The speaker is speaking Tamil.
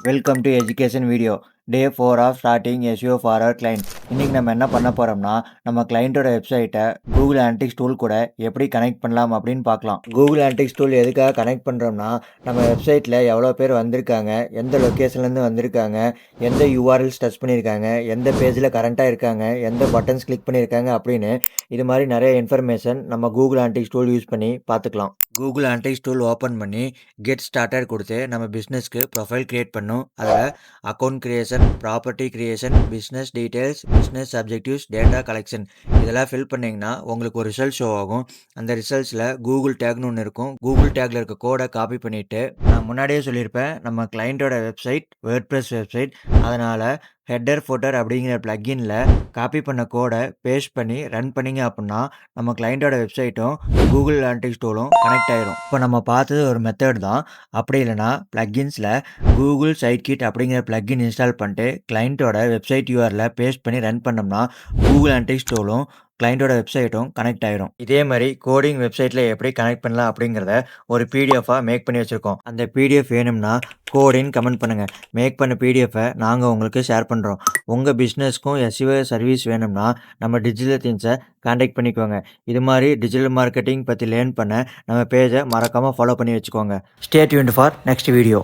Welcome to education video. Day 4 of starting SEO for our client. இன்னைக்கு நம்ம என்ன பண்ண போறோம்னா, நம்ம கிளைண்ட்டோட வெப்சைட்டை கூகுள் அனலிட்டிக்ஸ் டூல் கூட எப்படி கனெக்ட் பண்ணலாம் அப்படின்னு பார்க்கலாம். கூகுள் அனலிட்டிக்ஸ் டூல் எதுக்காக கனெக்ட் பண்ணுறோம்னா, நம்ம வெப்சைட்டில் எவ்வளோ பேர் வந்திருக்காங்க, எந்த லொக்கேஷன்லேருந்து வந்திருக்காங்க, எந்த யூஆர்எல்ஸ் டச் பண்ணியிருக்காங்க, எந்த பேஜில் கரண்ட்டாக இருக்காங்க, எந்த பட்டன்ஸ் கிளிக் பண்ணியிருக்காங்க அப்படின்னு இது மாதிரி நிறைய இன்ஃபர்மேஷன் நம்ம கூகுள் அனலிட்டிக்ஸ் டூல் யூஸ் பண்ணி பார்த்துக்கலாம். கூகுள் அனலிட்டிக்ஸ் டூல் ஓப்பன் பண்ணி கெட் ஸ்டார்டட் கொடுத்து நம்ம பிஸ்னஸ்க்கு ப்ரொஃபைல் கிரியேட் பண்ணும். அதில் account creation, property creation, business details, business objectives, data collection இதெல்லாம் ஃபில் பண்ணிங்கன்னா உங்களுக்கு ஒரு ரிசல்ட் ஷோ ஆகும். அந்த ரிசல்ட்ஸில் கூகுள் டேக்னு ஒன்று இருக்கும். கூகுள் டேக்கில் இருக்க கோடை காப்பி பண்ணிவிட்டு, நான் முன்னாடியே சொல்லியிருப்பேன், நம்ம கிளைண்ட்டோட வெப்சைட் வேர்ட்பிரஸ் வெப்சைட், அதனால் ஹெட்டர் ஃபுட்டர் அப்படிங்கிற பிளக்கின்ல காப்பி பண்ண கோடை பேஸ்ட் பண்ணி ரன் பண்ணிங்க அப்படின்னா நம்ம கிளைண்ட்டோட வெப்சைட்டும் கூகுள் அனலிட்டிக்ஸ் டூலும் கனெக்ட் ஆயிரும். இப்போ நம்ம பார்த்தது ஒரு மெத்தட் தான். அப்படி இல்லைனா பிளக்கின்ஸில் கூகுள் சைட் கிட் அப்படிங்கிற பிளக்கின் இன்ஸ்டால் பண்ணிட்டு கிளைண்ட்டோட வெப்சைட் யூஆரில் பேஸ்ட் பண்ணி ரன் பண்ணோம்னா கூகுள் அனலிட்டிக்ஸ் டூலும் கிளைண்ட்டோட வெப்சைட்டும் கனெக்ட் ஆயிரும். இதே மாதிரி கோடிங் வெப்சைட்டில் எப்படி கனெக்ட் பண்ணலாம் அப்படிங்கிறத ஒரு பிடிஎஃபாக மேக் பண்ணி வச்சுருக்கோம். அந்த பிடிஎஃப் வேணும்னா கோடின்னு கமெண்ட் பண்ணுங்கள். மேக் பண்ண பிடிஎஃபை நாங்கள் உங்களுக்கு ஷேர் பண்ணுறோம். உங்கள் பிஸ்னஸ்க்கும் எஸ்இஓ சர்வீஸ் வேணும்னா நம்ம டிஜிட்டல் திங்ஸை கான்டாக்ட் பண்ணிக்கோங்க. இது மாதிரி டிஜிட்டல் மார்க்கெட்டிங் பற்றி லேர்ன் பண்ண நம்ம பேஜை மறக்காமல் ஃபாலோ பண்ணி வச்சுக்கோங்க. Stay tuned for next video.